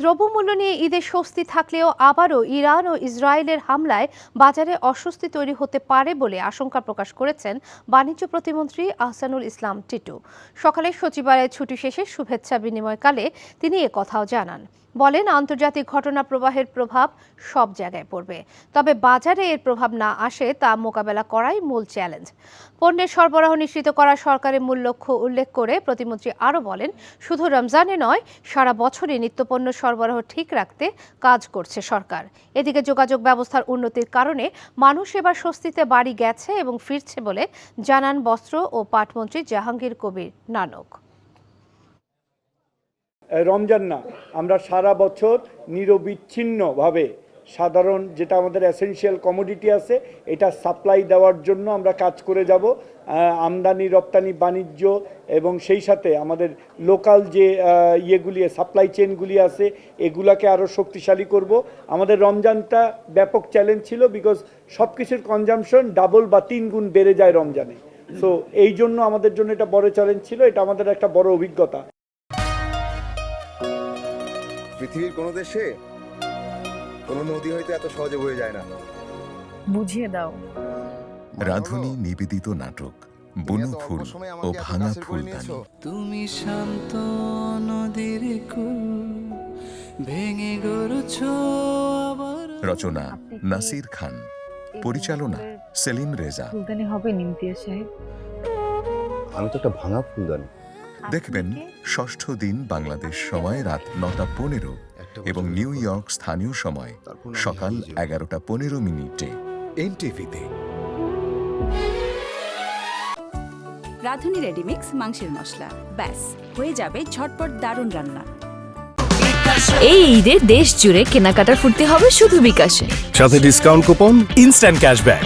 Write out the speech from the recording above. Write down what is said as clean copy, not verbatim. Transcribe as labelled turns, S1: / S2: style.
S1: দ্রব্যমূল্য নিয়ে ঈদের স্বস্তি থাকলেও আবারও ইরান ও ইসরায়েলের হামলায় বাজারে অস্বস্তি তৈরি হতে পারে বলে আশঙ্কা প্রকাশ করেছেন বাণিজ্য প্রতিমন্ত্রী আহসানুল ইসলাম টিটু। সকালে সচিবালয়ের ছুটি শেষে শুভেচ্ছা বিনিময়কালে তিনি একথাও জানান। বলেন, আন্তর্জাতিক ঘটনা প্রবাহের প্রভাব সব জায়গায় পড়বে, তবে বাজারে এর প্রভাব না আসে তা মোকাবেলা করাই মূল চ্যালেঞ্জ। পণ্যের সরবরাহ নিশ্চিত করা সরকারের মূল লক্ষ্য উল্লেখ করে প্রতিমন্ত্রী আরও বলেন, শুধু রমজানে নয়, সারা বছরই নিত্যপণ্য সরবরাহ ঠিক রাখতে কাজ করছে সরকার। এদিকে যোগাযোগ ব্যবস্থার উন্নতির কারণে মানুষ এবার স্বস্তিতে বাড়ি গেছে এবং ফিরছে বলে জানান বস্ত্র ও পাটমন্ত্রী জাহাঙ্গীর কবির নানক।
S2: রমজান না, আমরা সারা বছর নিরবিচ্ছিন্নভাবে সাধারণ যেটা আমাদের এসেনশিয়াল কমোডিটি আছে এটা সাপ্লাই দেওয়ার জন্য আমরা কাজ করে যাব। আমদানি রপ্তানি বাণিজ্য এবং সেই সাথে আমাদের লোকাল যে ইয়েগুলি সাপ্লাই চেনগুলি আছে এগুলাকে আরও শক্তিশালী করব। আমাদের রমজানটা ব্যাপক চ্যালেঞ্জ ছিল, বিকজ সব কিছুর কনজামশন ডাবল বা 3 গুণ বেড়ে যায় রমজানে। সো এই জন্য আমাদের জন্য এটা বড় চ্যালেঞ্জ ছিল, এটা আমাদের একটা বড় অভিজ্ঞতা।
S3: পৃথিবীর কোনো দেশে কোনো নদী হয়তো এত সহজে বয়ে যায় না।
S4: বুঝিয়ে দাও।
S5: রাধুনী নিবেদিত নাটক বনু ফুল ও ভাঙা ফুলদানি।
S6: তুমি শান্ত নদীর কুল ভেঙে গড়ছো আবার।
S5: রচনা নাসির খান, পরিচালনা সেলিম রেজা।
S4: ফুলদানি হবে নিমতিয়া সাহেব।
S3: আমি তো একটা ভাঙা ফুলদানি।
S5: দেখবেন ষষ্ঠ দিন বাংলাদেশ সময় রাত 9:15 এবং নিউ ইয়র্ক স্থানীয় সময় সকাল 11:15 এনটিভিতে।
S7: রাঁধুনি রেডিমিক্স মাংসের মশলা, ব্যাস হয়ে যাবে ঝটপট দারুণ রান্না।
S8: এই ঈদে দেশ জুড়ে কেনাকাটার ফুর্তি হবে শুধু বিকাশে,
S9: সাথে ডিসকাউন্ট কুপন, ইনস্ট্যান্ট ক্যাশব্যাক।